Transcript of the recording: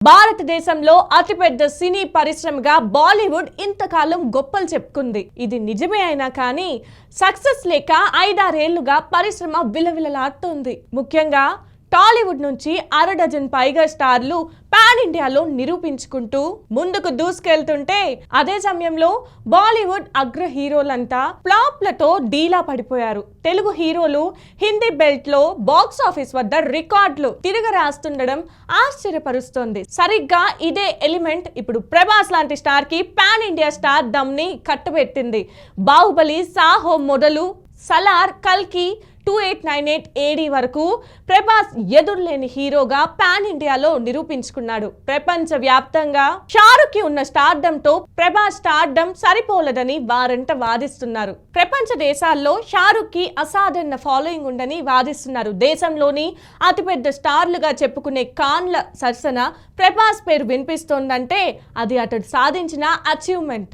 భారతదేశంలో అతిపెద్ద సినీ పరిశ్రమగా బాలీవుడ్ ఇంతకాలం గొప్పలు చెప్పుకుంది. ఇది నిజమే అయినా కానీ సక్సెస్ లేక 5-6 ఏళ్లుగా పరిశ్రమ విలవిలలాడుతోంది. ముఖ్యంగా టాలీవుడ్ నుంచి 6 డజన్ పైగా స్టార్లు పాన్ ఇండియాలో నిరూపించుకుంటూ ముందుకు దూసుకెళ్తుంటే, అదే సమయంలో బాలీవుడ్ అగ్ర హీరోలంతా ఫ్లాప్లతో డీలా పడిపోయారు. తెలుగు హీరోలు హిందీ బెల్ట్ లో బాక్స్ ఆఫీస్ వద్ద రికార్డులు తిరగరాస్తుండడం ఆశ్చర్యపరుస్తోంది. సరిగ్గా ఇదే ఎలిమెంట్ ఇప్పుడు ప్రభాస్ లాంటి స్టార్ కి పాన్ ఇండియా స్టార్ దమ్ ని కట్టబెట్టింది. బాహుబలి, సాహో మొదలు సలార్, కల్కి 2898 AD వరకు ప్రభాస్ ఎదురులేని హీరోగా పాన్ ఇండియాలో నిరూపించుకున్నాడు. ప్రపంచ వ్యాప్తంగా షారుఖ్ కి ఉన్న స్టార్డమ్ తో ప్రభాస్ స్టార్డమ్ సరిపోలదని వారంతా వాదిస్తున్నారు. ప్రపంచ దేశాల్లో షారుఖ్ కి అసాధారణ ఫాలోయింగ్ ఉందని వాదిస్తున్నారు. దేశంలోని అతిపెద్ద స్టార్లుగా చెప్పుకునే ఖాన్ల సరసన ప్రభాస్ పేరు వినిపిస్తోందంటే అది అతడు సాధించిన అచీవ్మెంట్.